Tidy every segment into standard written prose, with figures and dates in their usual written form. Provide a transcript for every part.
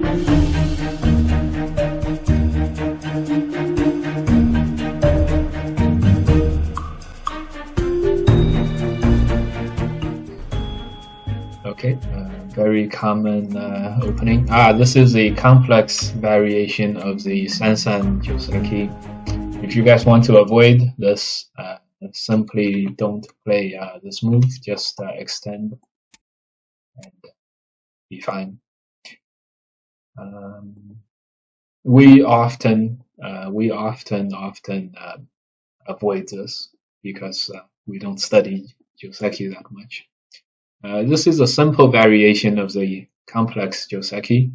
Okay, very common opening. This is a complex variation of the Sansan Joseki. If you guys want to avoid this, simply don't play this move. Just extend and be fine. We often avoid this because we don't study Joseki that much. This is a simple variation of the complex Joseki.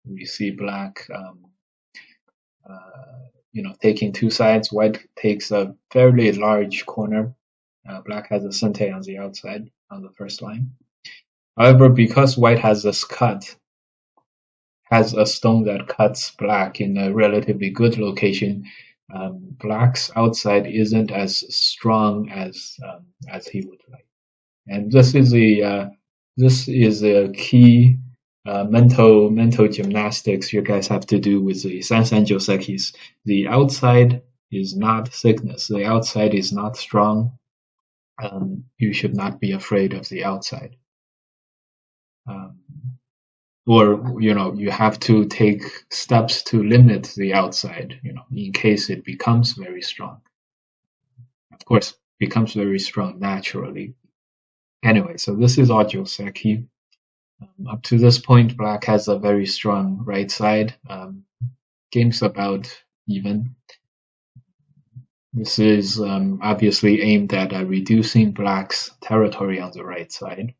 We see black, taking two sides. White takes a fairly large corner. Black has a sente on the outside on the first line. However, because white has this cut, has a stone that cuts black in a relatively good location, black's outside isn't as strong as he would like, and this is a key mental gymnastics you guys have to do with the Sansan Josekis. The outside is not thickness. The outside is not strong. You should not be afraid of the outside. Or you have to take steps to limit the outside, in case it becomes very strong. Of course, becomes very strong naturally. Anyway, so this is all Joseki. Up to this point, black has a very strong right side. Game's about even. This is obviously aimed at reducing black's territory on the right side.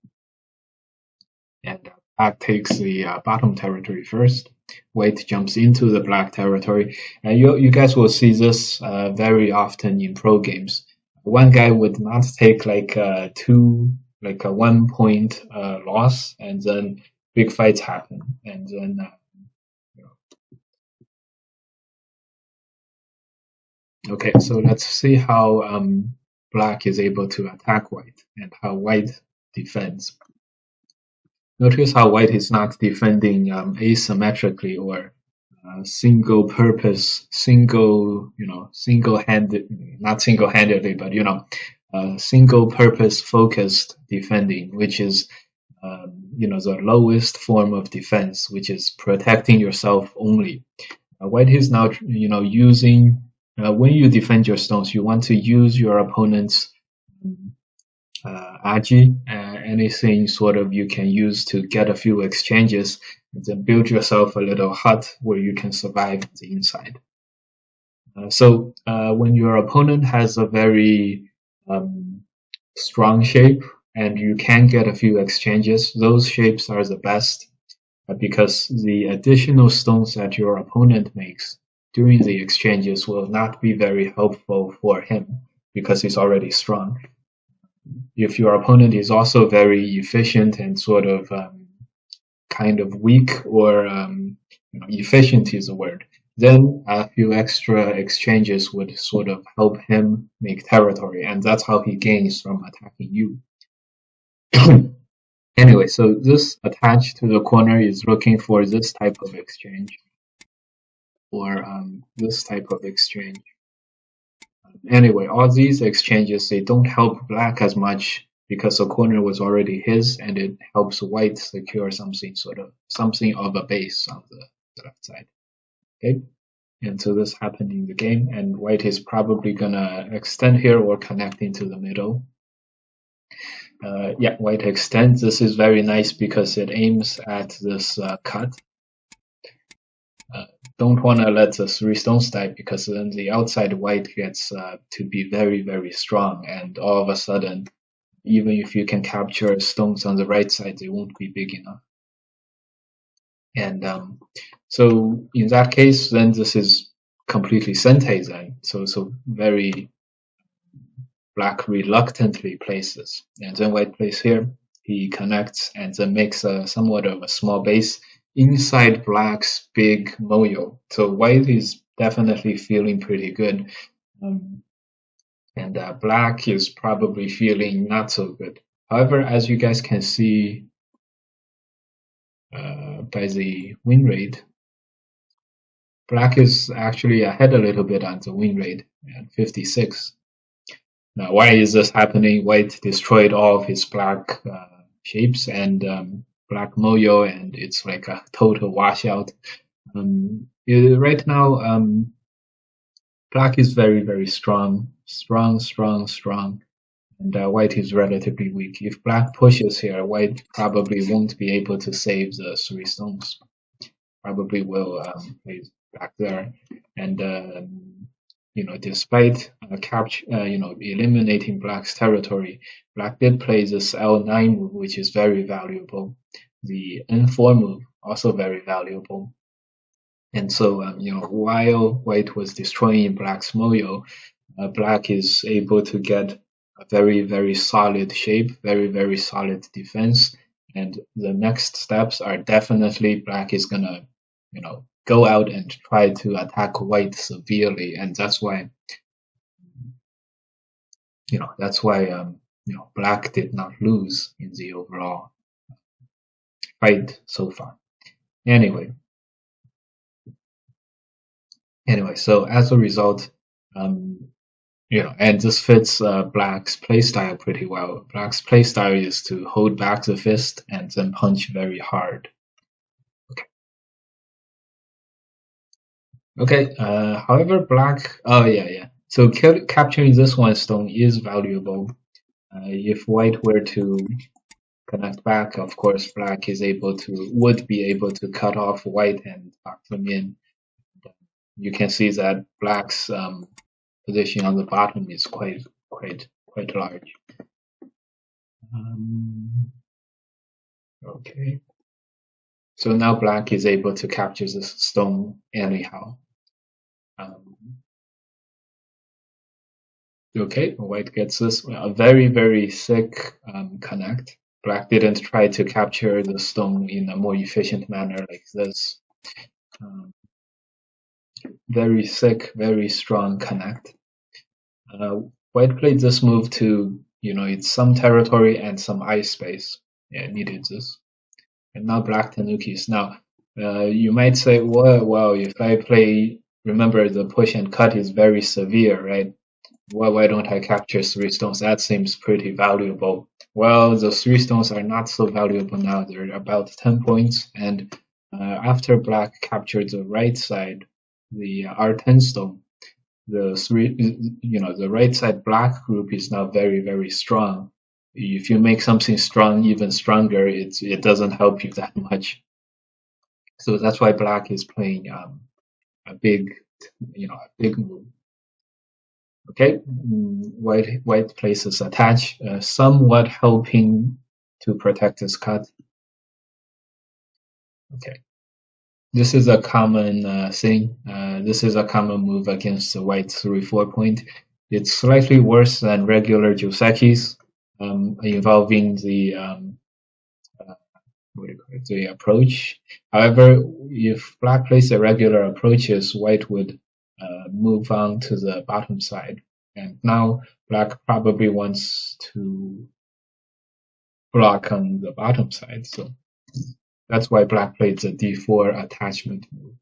And black takes the bottom territory first. White jumps into the black territory. And you guys will see this very often in pro games. One guy would not take like a 1 point loss, and then big fights happen. And then okay, so let's see how black is able to attack white and how white defends. Notice how white is not defending asymmetrically or single-handedly, but single-purpose focused defending, which is the lowest form of defense, which is protecting yourself only. White is now using when you defend your stones, you want to use your opponent's aji, anything sort of you can use to get a few exchanges, and then build yourself a little hut where you can survive the inside. So when your opponent has a very strong shape and you can get a few exchanges, those shapes are the best because the additional stones that your opponent makes during the exchanges will not be very helpful for him because he's already strong. If your opponent is also very efficient and sort of kind of weak, or efficient is the word, then a few extra exchanges would sort of help him make territory, and that's how he gains from attacking you. Anyway, so this attached to the corner is looking for this type of exchange, or this type of exchange. Anyway, all these exchanges, they don't help black as much because the corner was already his, and it helps white secure something of a base on the left side. Okay, and so this happened in the game, and white is probably gonna extend here or connect into the middle. Yeah, white extends. This is very nice because it aims at this cut. Don't want to let the 3 stones die because then the outside white gets to be very, very strong, and all of a sudden, even if you can capture stones on the right side, they won't be big enough. And so in that case, then this is completely sente then. So very black reluctantly places, and then white plays here. He connects and then makes somewhat of a small base inside black's big moyo. So white is definitely feeling pretty good, and black is probably feeling not so good. However, as you guys can see, by the win rate. Black is actually ahead a little bit on the win rate at 56. Now, why is this happening? White destroyed all of his black shapes and black moyo, and it's like a total washout. Right now, black is very, very strong, strong, and white is relatively weak. If black pushes here, white probably won't be able to save the 3 stones. Probably will place back there, and despite eliminating black's territory, black did play this L9 move, which is very valuable. The N4 move also very valuable. And so, while white was destroying black's moyo, black is able to get a very, very solid shape, very, very solid defense. And the next steps are definitely black is gonna, go out and try to attack white severely. And that's why, black did not lose in the overall fight so far. Anyway, so as a result, and this fits Black's playstyle pretty well. Black's playstyle is to hold back the fist and then punch very hard. Okay. However, Black. Oh yeah. So capturing this one stone is valuable. If White were to connect back, of course, Black would be able to cut off White and lock them in. You can see that Black's position on the bottom is quite large. Okay. So now Black is able to capture this stone anyhow. Okay, White gets this a very, very thick connect. Black didn't try to capture the stone in a more efficient manner like this. Very thick, very strong connect. White played this move to, it's some territory and some ice space. Yeah, it needed this. And now Black Tanukis. Now, you might say, well, if I play, remember the push and cut is very severe, right? Why don't I capture 3 stones? That seems pretty valuable. Well, the 3 stones are not so valuable now. They're about 10 points. And after Black captured the right side, the R10 stone, the right side Black group is now very, very strong. If you make something strong even stronger, it doesn't help you that much. So that's why Black is playing a big move. Okay, White places attach, somewhat helping to protect his cut. Okay, this is a common thing. This is a common move against the White 3-4 point. It's slightly worse than regular Joseki's, involving the the approach. However, if Black plays the regular approaches, White would move on to the bottom side. And now Black probably wants to block on the bottom side. So that's why Black played the D4 attachment move.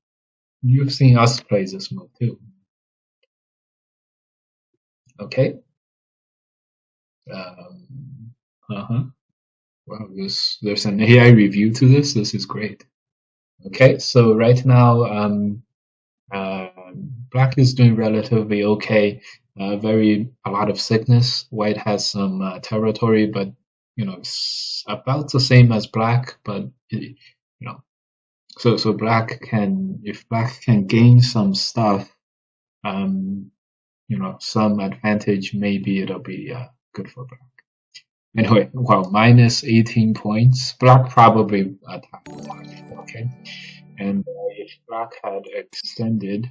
You've seen us play this move too. Okay. Wow, there's an AI review to this. This is great. Okay, so right now, Black is doing relatively okay. A lot of sickness. White has some territory, but it's about the same as Black. But so Black if Black can gain some stuff, some advantage, maybe it'll be good for Black. Anyway, well, minus 18 points. Black probably attacked Black. Okay, and if Black had extended,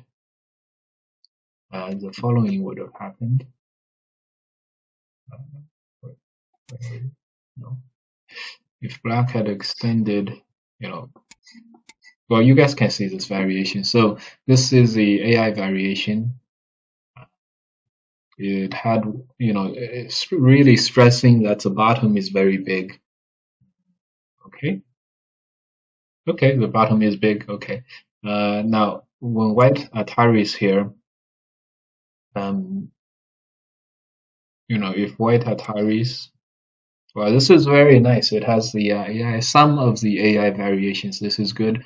the following would have happened. No. If Black had extended, well, you guys can see this variation. So this is the AI variation. It had, it's really stressing that the bottom is very big. Okay. Okay, the bottom is big. Okay. Now, when white atari is here, um, if white ataris, well, this is very nice. It has the AI, some of the AI variations. This is good.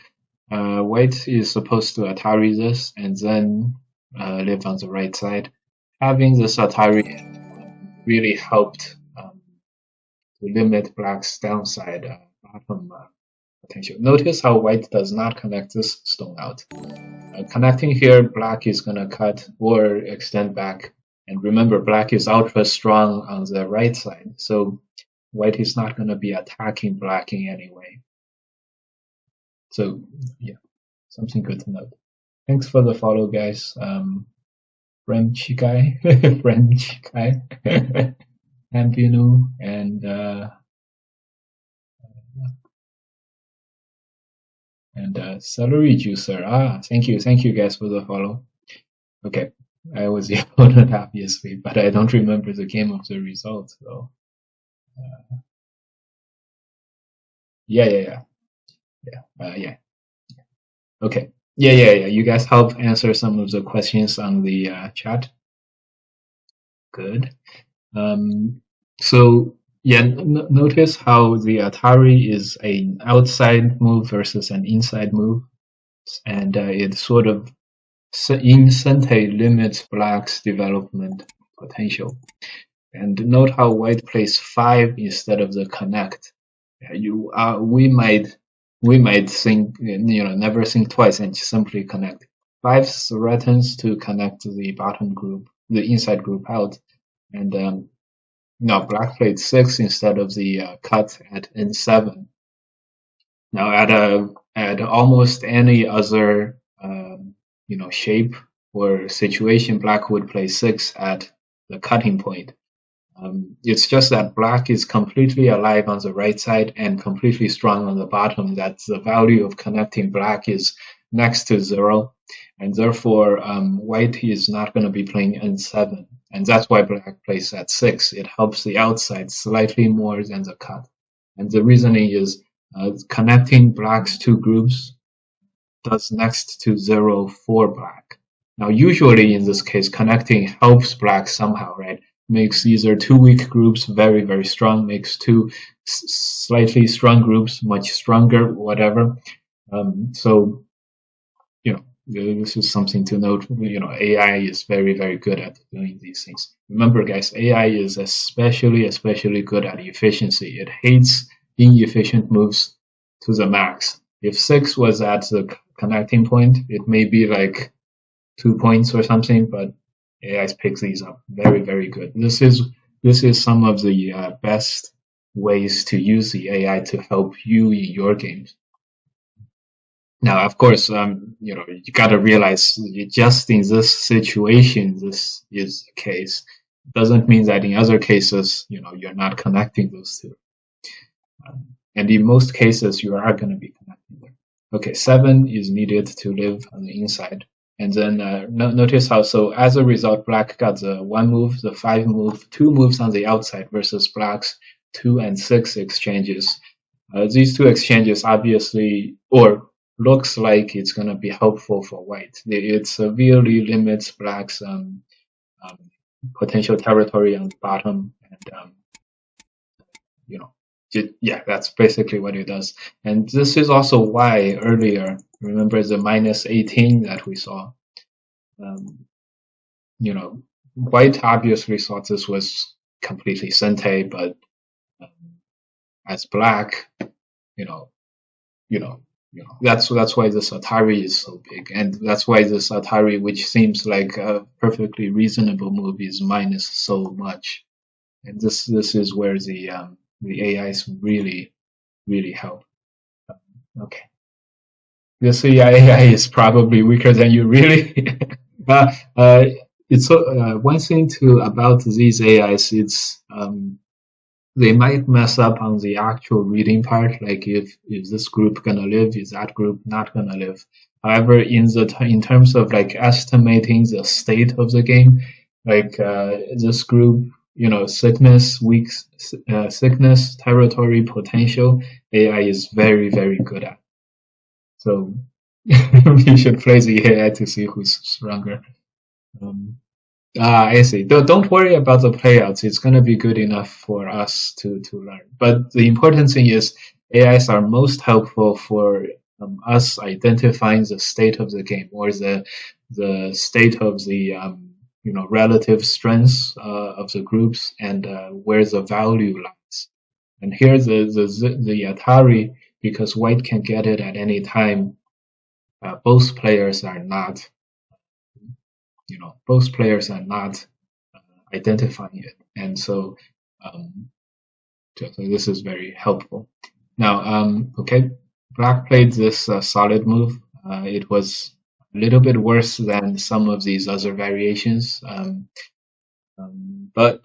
White is supposed to atari this and then live on the right side. Having this atari really helped to limit black's downside bottom potential. Notice how white does not connect this stone out. Connecting here, black is going to cut or extend back. And remember, black is ultra strong on the right side, so white is not going to be attacking black in any way. So, yeah, something good to note. Thanks for the follow, guys. French guy, French guy, Ambinu, and celery juicer. Thank you guys for the follow. Okay, I was the opponent obviously, but I don't remember the game of the result. So yeah. Okay, yeah. You guys help answer some of the questions on the chat. Good. So yeah, notice how the Atari is an outside move versus an inside move, and it sort of in Sente limits black's development potential. And note how white plays 5 instead of the connect. We might think, never think twice and simply connect. 5 threatens to connect the bottom group, the inside group out, and now black played 6 instead of the cut at N7. Now at almost any other shape or situation, black would play 6 at the cutting point. It's just that black is completely alive on the right side and completely strong on the bottom, that the value of connecting black is next to 0, and therefore white is not going to be playing N7, and that's why black plays at 6. It helps the outside slightly more than the cut. And the reasoning is connecting black's 2 groups does next to 0 for black. Now usually in this case, connecting helps black somehow, right? Makes either 2 weak groups very, very strong, makes 2 slightly strong groups much stronger, whatever. So, this is something to note. AI is very, very good at doing these things. Remember, guys, AI is especially good at efficiency. It hates inefficient moves to the max. If 6 was at the connecting point, it may be like 2 points or something, but AI picks these up. Very, very good. This is some of the best ways to use the AI to help you in your games. Now, of course, you got to realize just in this situation, this is the case. It doesn't mean that in other cases, you're not connecting those two. And in most cases, you are going to be connecting them. Okay, 7 is needed to live on the inside. And then notice how, so as a result, black got the 1 move, the 5 move, 2 moves on the outside versus black's 2 and 6 exchanges. These 2 exchanges obviously, or looks like it's going to be helpful for white. It severely limits black's potential territory on the bottom, and yeah, that's basically what it does. And this is also why earlier, remember the minus 18 that we saw. White obviously thought this was completely Sente, but as black, that's why this Atari is so big, and that's why this Atari, which seems like a perfectly reasonable move, is minus so much. And this is where the AIs really help. Okay, this AI is probably weaker than you really. It's one thing about these AIs. It's they might mess up on the actual reading part, like if this group gonna live, is that group not gonna live. However, in terms of like estimating the state of the game, like this group, sickness, sickness, territory, potential, AI is very, very good at. So we should play the AI to see who's stronger. Um, I see. Don't worry about the playouts. It's going to be good enough for us to learn. But the important thing is AIs are most helpful for us identifying the state of the game or the state of the relative strengths of the groups and where the value lies. And here the Atari, because white can get it at any time, both players are not both players are not identifying it, and um, so this is very helpful. Now, okay, Black played this solid move. It was a little bit worse than some of these other variations, but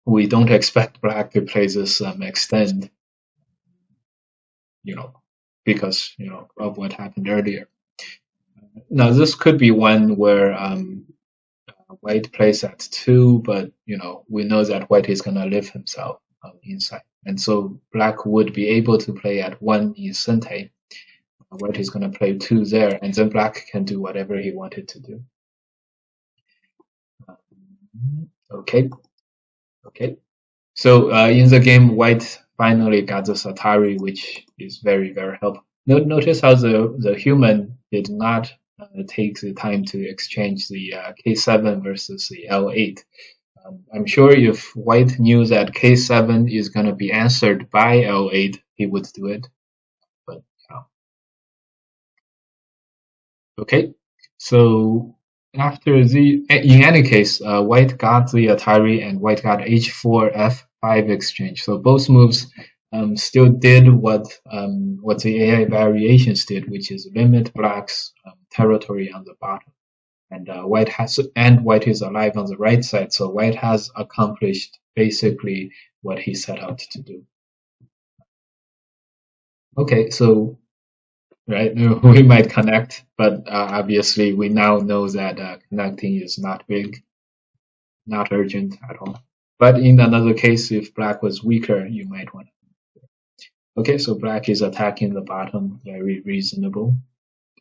we don't expect Black to play this extend, you know, because of what happened earlier. Now, this could be one where white plays at 2, but we know that white is gonna live himself inside, and so black would be able to play at 1 in Sente. White is gonna play 2 there, and then black can do whatever he wanted to do. Okay. So in the game, white finally got the Atari, which is very, very helpful. Notice how the human did not take the time to exchange the K7 versus the L8. I'm sure if white knew that K7 is going to be answered by L8, he would do it. But okay. So after in any case, white got the Atari and white got H4 F5 exchange. So both moves still did what the AI variations did, which is limit black's territory on the bottom. And white is alive on the right side, so white has accomplished basically what he set out to do. Okay, so right, we might connect, but obviously we now know that connecting is not big, not urgent at all. But in another case, if black was weaker, you might want to. Okay, so black is attacking the bottom, very reasonable.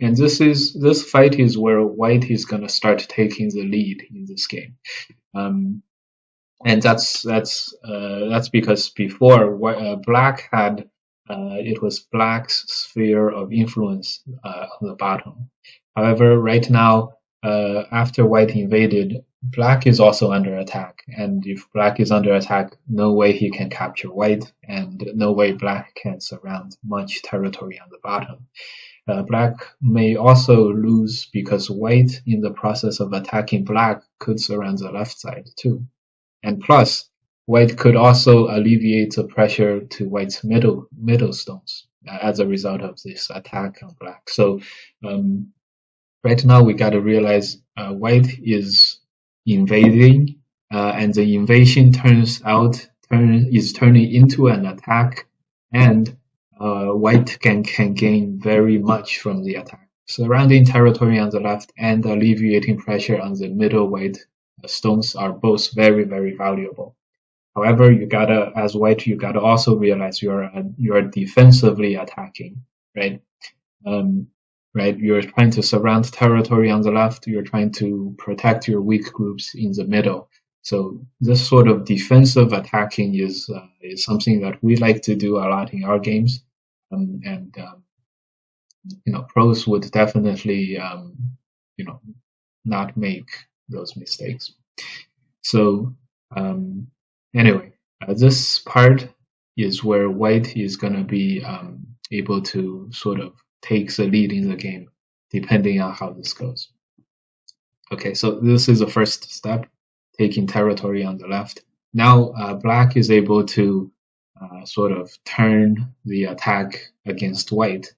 And this fight is where white is gonna start taking the lead in this game. And that's because before black had it was black's sphere of influence on the bottom. However, right now, after white invaded, black is also under attack. And if black is under attack, no way he can capture white, and no way black can surround much territory on the bottom. Black may also lose because white, in the process of attacking black, could surround the left side too. And plus, white could also alleviate the pressure to white's middle stones as a result of this attack on black. So right now we got to realize white is invading, and the invasion is turning into an attack, and white can gain very much from the attack. Surrounding territory on the left and alleviating pressure on the middle white stones are both very, very valuable. However, as white, you gotta also realize you're defensively attacking, right? Right? You're trying to surround territory on the left. You're trying to protect your weak groups in the middle. So this sort of defensive attacking is something that we like to do a lot in our games, and pros would definitely not make those mistakes. So anyway, this part is where white is going to be able to sort of take the lead in the game, depending on how this goes. Okay, so this is the first step, taking territory on the left. Now black is able to sort of turn the attack against white.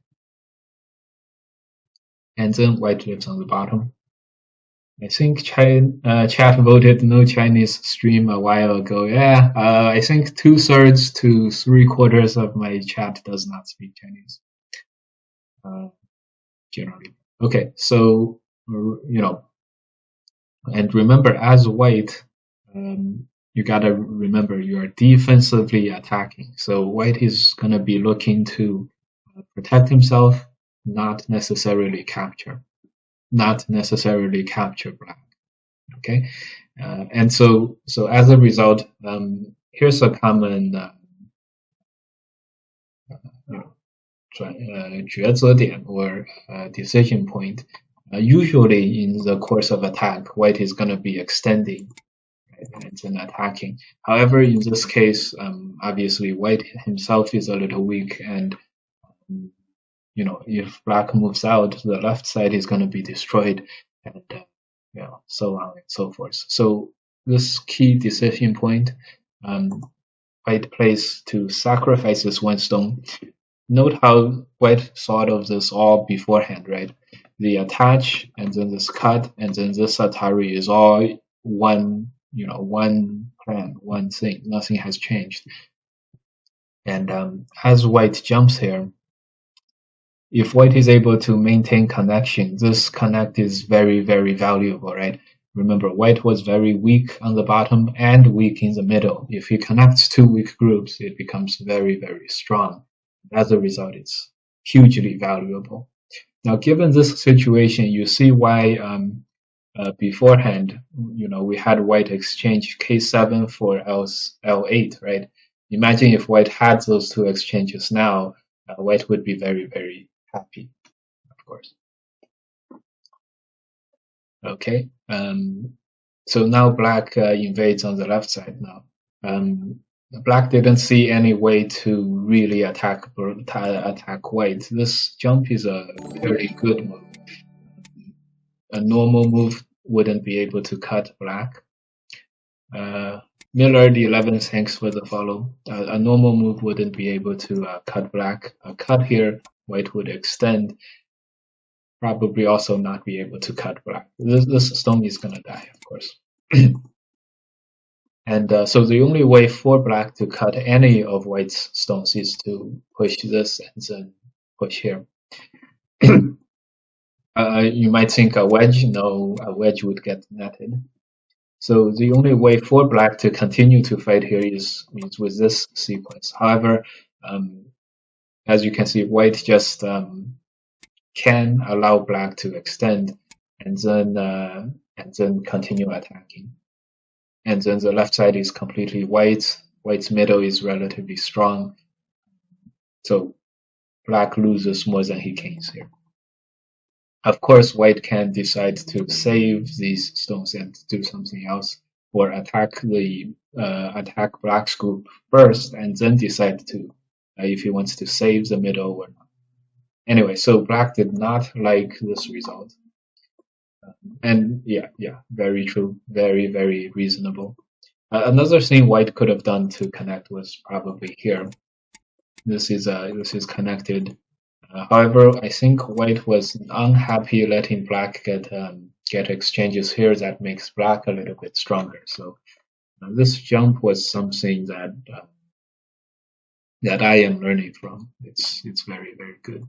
And then white lives on the bottom. I think chat voted no Chinese stream a while ago. Yeah, I think 2/3 to 3/4 of my chat does not speak Chinese. Generally. Okay, so, and remember, as white, you gotta remember you are defensively attacking. So white is gonna be looking to protect himself, not necessarily capture, not necessarily capture black. Okay, and so as a result, here's a common you know, 抉择点 or decision point. Usually in the course of attack, white is going to be extending, right, and then attacking. However, in this case, obviously white himself is a little weak, and if black moves out, the left side is going to be destroyed, and so on and so forth. So this key decision point, white plays to sacrifice this one stone. Note how white thought of this all beforehand, right? The attach, and then this cut, and then this atari is all one plan, one thing. Nothing has changed. And as white jumps here, if white is able to maintain connection, this connect is very, very valuable, right? Remember, white was very weak on the bottom and weak in the middle. If he connects two weak groups, it becomes very, very strong. As a result, it's hugely valuable. Now, given this situation, you see why beforehand, we had white exchange K7 for L8, right? Imagine if white had those two exchanges now, white would be very, very happy, of course. Okay, so now black invades on the left side now. Black didn't see any way to really attack white. This jump is a very good move. A normal move wouldn't be able to cut black. Miller the 11th, thanks for the follow. A normal move wouldn't be able to cut black. A cut here, white would extend. Probably also not be able to cut black. This stone is gonna die, of course. And so the only way for black to cut any of white's stones is to push this and then push here. You might think a wedge. No, a wedge would get netted. So the only way for black to continue to fight here is with this sequence. However, as you can see, white just can allow black to extend and then continue attacking. And then the left side is completely white. White's middle is relatively strong. So black loses more than he gains here. Of course, white can decide to save these stones and do something else, or attack black's group first and then decide to if he wants to save the middle or not. Anyway, so black did not like this result. And yeah, very true, very, very reasonable. Another thing white could have done to connect was probably here. This is connected. However, I think white was unhappy letting black get exchanges here. That makes black a little bit stronger. So this jump was something that I am learning from. It's very, very good.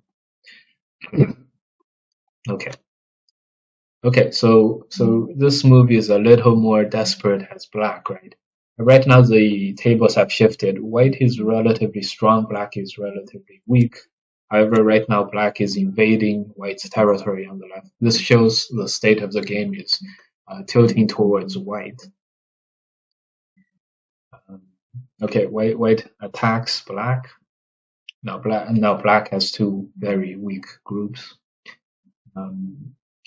Okay, so this move is a little more desperate as black, right? Right now the tables have shifted. White is relatively strong, black is relatively weak. However, right now black is invading white's territory on the left. This shows the state of the game is tilting towards white. Okay, white attacks black. Now black has two very weak groups.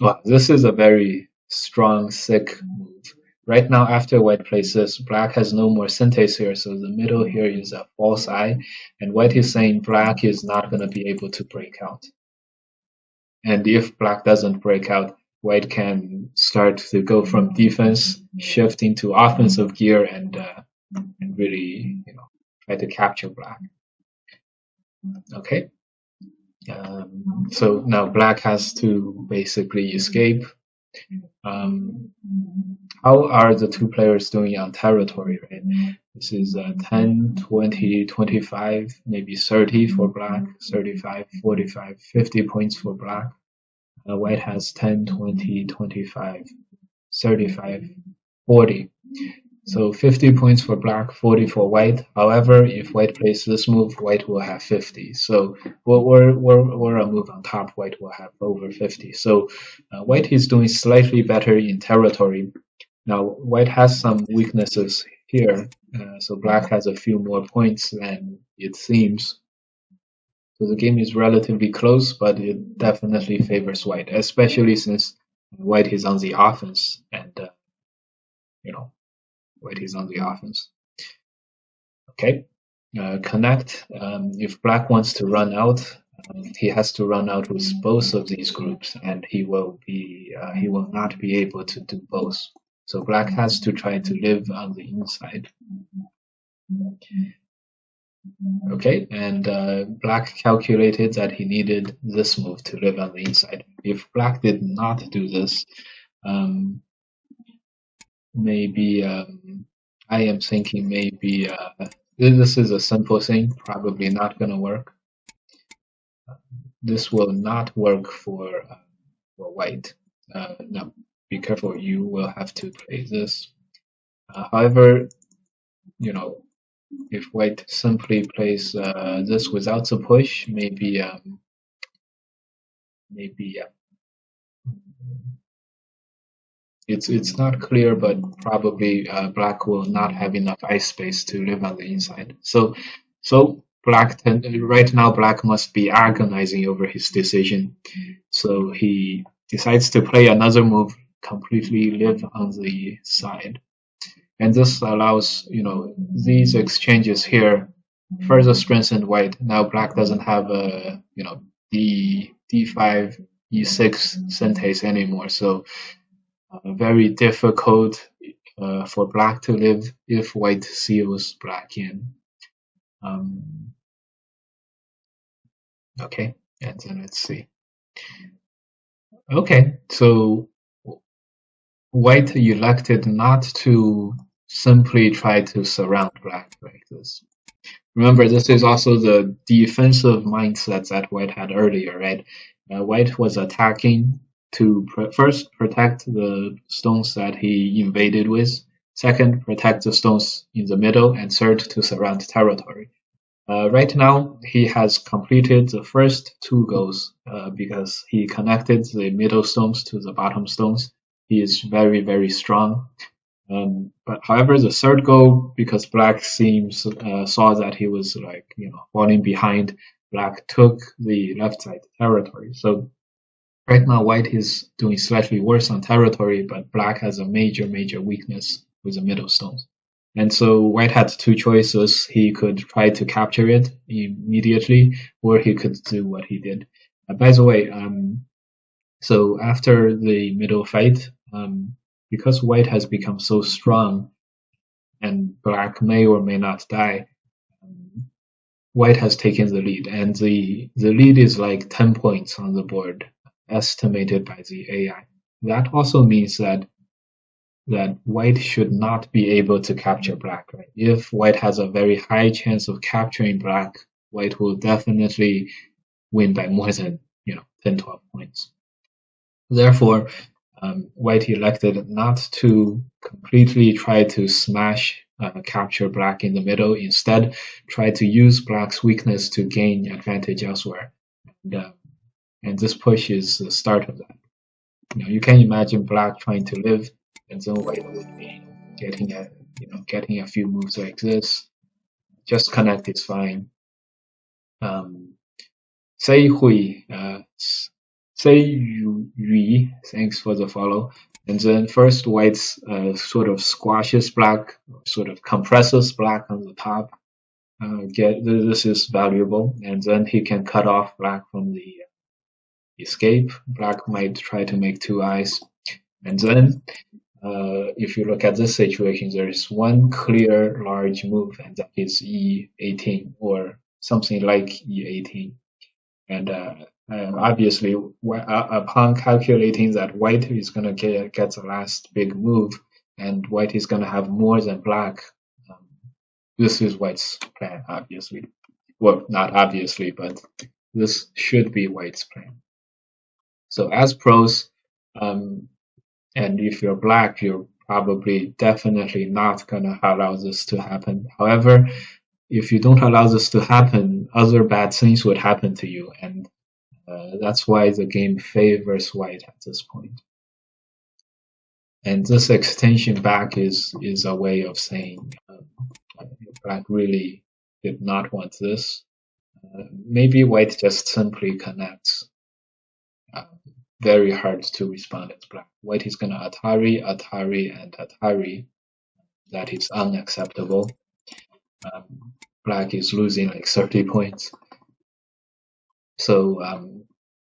Well, this is a very strong, thick move. Right now, after white plays this, black has no more syntax here, so the middle here is a false eye, and white is saying black is not going to be able to break out. And if black doesn't break out, white can start to go from defense, shift into offensive gear, and really, try to capture black. Okay. So now black has to basically escape. How are the two players doing on territory, right? This is 10, 20, 25, maybe 30 for black, 35, 45, 50 points for black. White has 10, 20, 25, 35, 40. So 50 points for black, 40 for white. However, if white plays this move, white will have 50. So we're a move on top, white will have over 50. So white is doing slightly better in territory. Now, white has some weaknesses here. So black has a few more points than it seems. So the game is relatively close, but it definitely favors white, especially since white is on the offense, and you know, white is on the offense. Okay, connect. If black wants to run out, he has to run out with both of these groups, and he will not be able to do both. So black has to try to live on the inside. Okay, and black calculated that he needed this move to live on the inside. If black did not do this, maybe I am thinking maybe this is a simple thing, probably not going to work. This will not work for white. No, be careful, you will have to play this. However, if white simply plays this without the push, maybe it's not clear, but probably black will not have enough ice space to live on the inside. So right now black must be agonizing over his decision. So he decides to play another move, completely live on the side. And this allows, these exchanges here further strengthen white. Now black doesn't have a, D5, E6 syntax anymore. So very difficult for black to live if white seals black in. Okay, and then let's see. Okay, so white elected not to simply try to surround black like this. Remember, this is also the defensive mindset that white had earlier, right? White was attacking to first protect the stones that he invaded with, second, protect the stones in the middle, and third, to surround territory. Right now, he has completed the first two goals because he connected the middle stones to the bottom stones. He is very, very strong. But however, the third goal, because black saw that he was falling behind, black took the left side territory. So right now, white is doing slightly worse on territory, but black has a major, major weakness with the middle stones. And so white had two choices. He could try to capture it immediately, or he could do what he did. By the way, so after the middle fight, because white has become so strong and black may or may not die, white has taken the lead. And the lead is like 10 points on the board, estimated by the AI. That also means that white should not be able to capture black. Right? If white has a very high chance of capturing black, white will definitely win by more than 10, 12 points. Therefore, white elected not to completely try to smash capture black in the middle. Instead, try to use black's weakness to gain advantage elsewhere. And this push is the start of that. You can imagine black trying to live, and then white would be getting a few moves like this. Just connect is fine. Say Hui, say Yu, thanks for the follow. And then first white sort of squashes black, sort of compresses black on the top. This is valuable, and then he can cut off black from the escape. Black might try to make two eyes, and then if you look at this situation, there is one clear large move, and that is E18 or something like E18. And obviously, upon calculating that white is going to get the last big move, and white is going to have more than black, this is white's plan, obviously. Well, not obviously, but this should be white's plan. So as pros, and if you're black, you're probably definitely not gonna allow this to happen. However, if you don't allow this to happen, other bad things would happen to you, and that's why the game favors white at this point. And this extension back is a way of saying black really did not want this. Maybe white just simply connects. Very hard to respond as black. White is gonna atari, atari, and atari. That is unacceptable. Black is losing like 30 points. So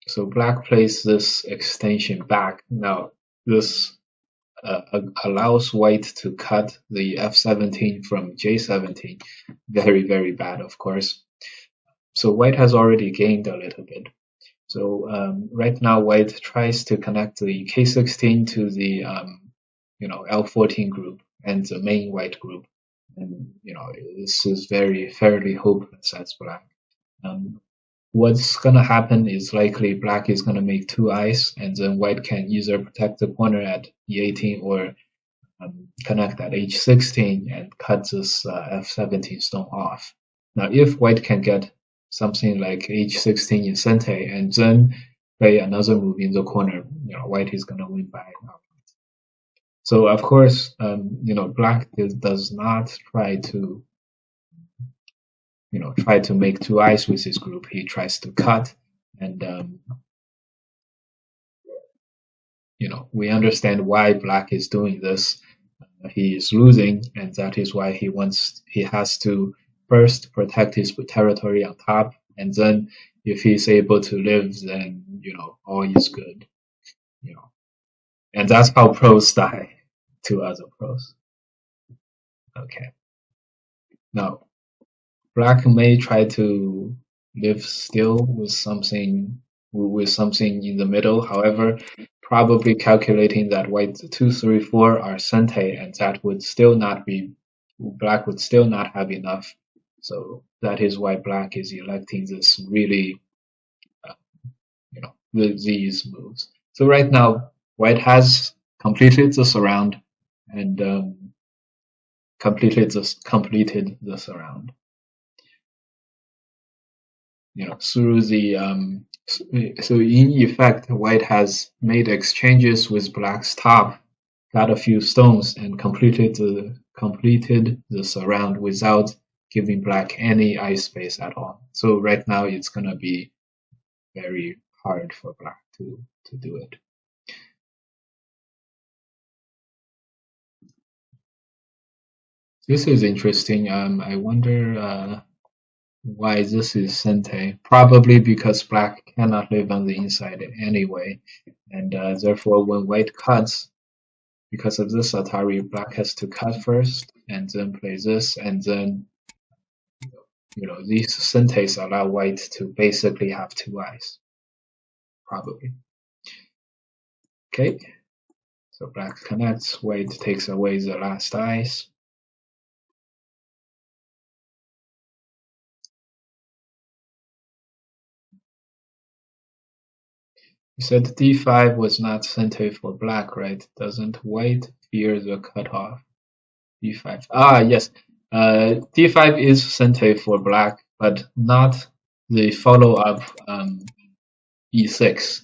so black plays this extension back. Now this allows white to cut the f17 from j17. Very, very bad, of course. So white has already gained a little bit. So right now white tries to connect the k16 to the L14 group and the main white group. And this is fairly hopeless as black. What's gonna happen is likely black is gonna make two eyes, and then white can either protect the corner at e18 or connect at h16 and cut this f17 stone off. Now, if white can get something like h16 in center and then play another move in the corner, white is gonna win by. So of course, black does not try to make two eyes with his group. He tries to cut, and we understand why black is doing this. He is losing, and that is why he has to first protect his territory on top, and then if he's able to live, then all is good. And that's how pros die to other pros. Okay. Now, black may try to live still with something in the middle. However, probably calculating that white 2, 3, 4 are sente, and that would still not be black would still not have enough. So that is why black is electing this really, these moves. So right now, white has completed the surround and completed the surround. Through the so in effect, white has made exchanges with black's top, got a few stones, and completed the surround without giving black any ice space at all. So right now, it's gonna be very hard for black to do it. This is interesting. I wonder why this is sente. Probably because black cannot live on the inside anyway, and therefore when white cuts, because of this atari, black has to cut first and then play this, and then these sentes allow white to basically have two eyes. Probably. Okay. So black connects, white takes away the last eyes. You said d5 was not sente for black, right? Doesn't white fear the cutoff? d5. Ah, yes. d5 is sente for black, but not the follow-up e6.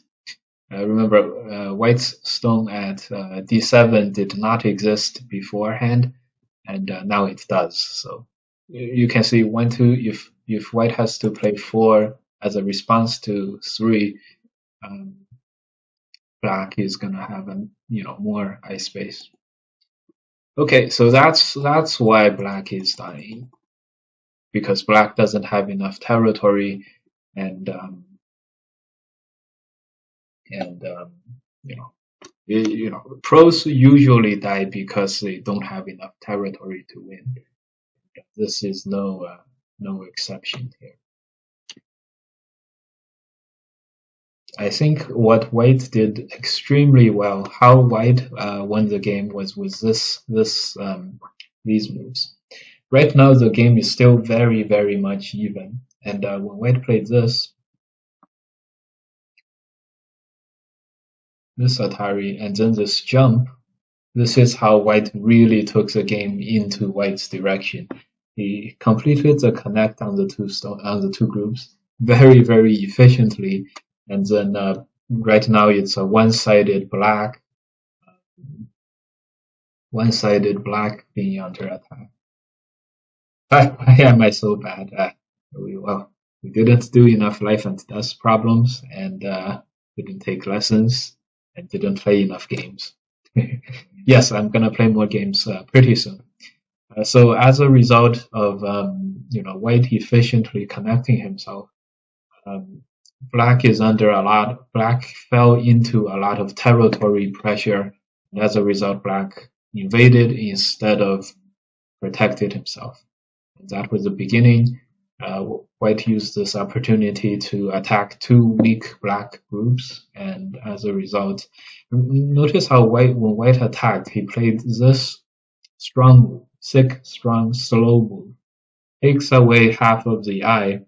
Remember, white's stone at d7 did not exist beforehand, and now it does. So you can see 1, 2. If white has to play 4 as a response to 3, black is gonna have more ice space. Okay, so that's why black is dying, because black doesn't have enough territory, and pros usually die because they don't have enough territory to win. This is no exception here. I think what white did extremely well, how white won the game, was with these moves. Right now the game is still very, very much even, and when white played this atari and then this jump, this is how white really took the game into white's direction. He completed the connect on the two groups very, very efficiently, and then right now it's a one-sided black being under attack. Why am I so bad? We didn't do enough life and death problems, and didn't take lessons, and didn't play enough games. Yes, I'm gonna play more games pretty soon. So as a result of white efficiently connecting himself, black fell into a lot of territory pressure, and as a result, black invaded instead of protected himself. And that was the beginning. White used this opportunity to attack two weak black groups, and as a result, notice how when white attacked, he played this strong move, sick, strong, slow move, takes away half of the eye,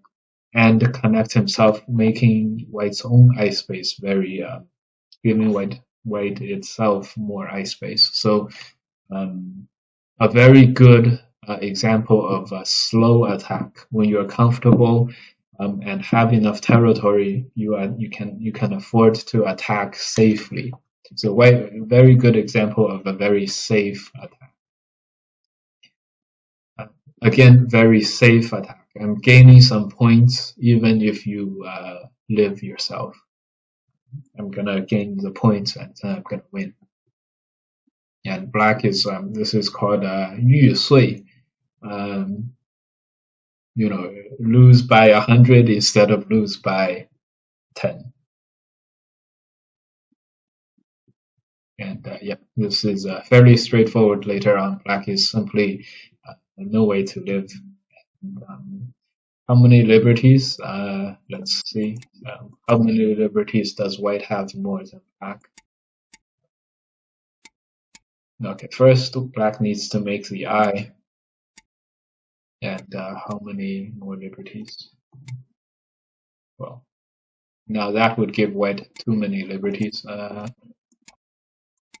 and connects himself, making white's own eye space giving white itself more eye space. So a very good example of a slow attack. When you're comfortable and have enough territory, you can afford to attack safely. So a very good example of a very safe attack. Again, very safe attack. I'm gaining some points even if you live yourself. I'm gonna gain the points and then I'm gonna win. And black is this is called 玉碎. Lose by 100 instead of lose by 10. And this is fairly straightforward later on. Black is simply no way to live. And, how many liberties? Let's see. How many liberties does white have more than black? Okay, first black needs to make the eye. And how many more liberties? Well, now that would give white too many liberties.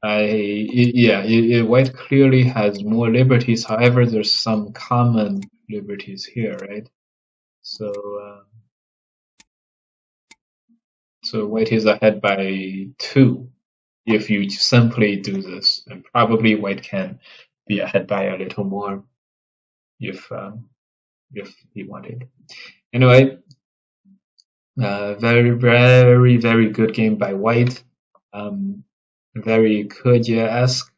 White clearly has more liberties. However, there's some common liberties here, right? So white is ahead by 2 if you simply do this, and probably white can be ahead by a little more if he wanted. Anyway, very, very, very good game by white. Very Keji-esque.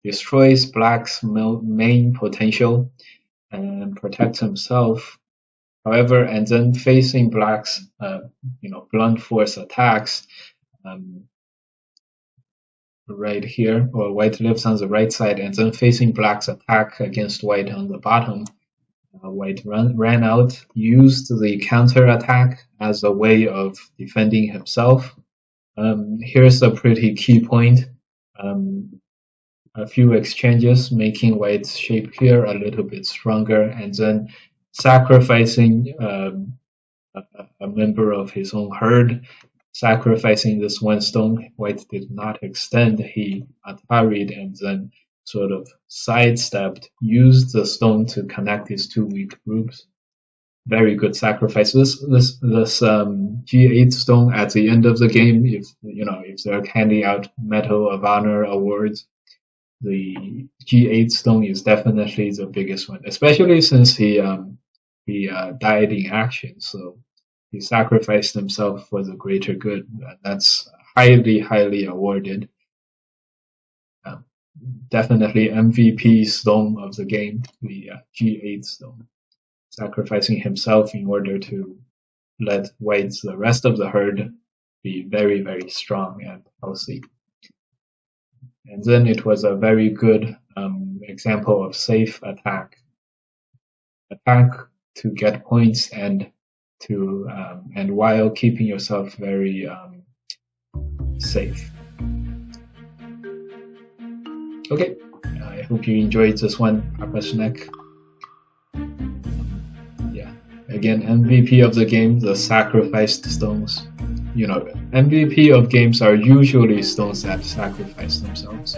Destroys black's main potential and protects himself. However, and then facing black's blunt force attacks right here, or white lives on the right side, and then facing black's attack against white on the bottom. White ran out, used the counter attack as a way of defending himself. Here's a pretty key point. A few exchanges, making white's shape here a little bit stronger, and then sacrificing a member of his own herd, sacrificing this one stone. White did not extend. He ataried and then sort of sidestepped, used the stone to connect his two weak groups. Very good sacrifice. This G8 stone at the end of the game, if they're handing out Medal of Honor awards, the G8 stone is definitely the biggest one, especially since he died in action. So he sacrificed himself for the greater good. That's highly, highly awarded. Definitely MVP stone of the game, the G8 stone. Sacrificing himself in order to let the rest of the herd, be very, very strong and healthy. And then it was a very good example of safe attack. Attack to get points and while keeping yourself very safe. Okay, I hope you enjoyed this one, Papa Snack. Again, MVP of the game, the sacrificed stones. MVP of games are usually stones that sacrifice themselves.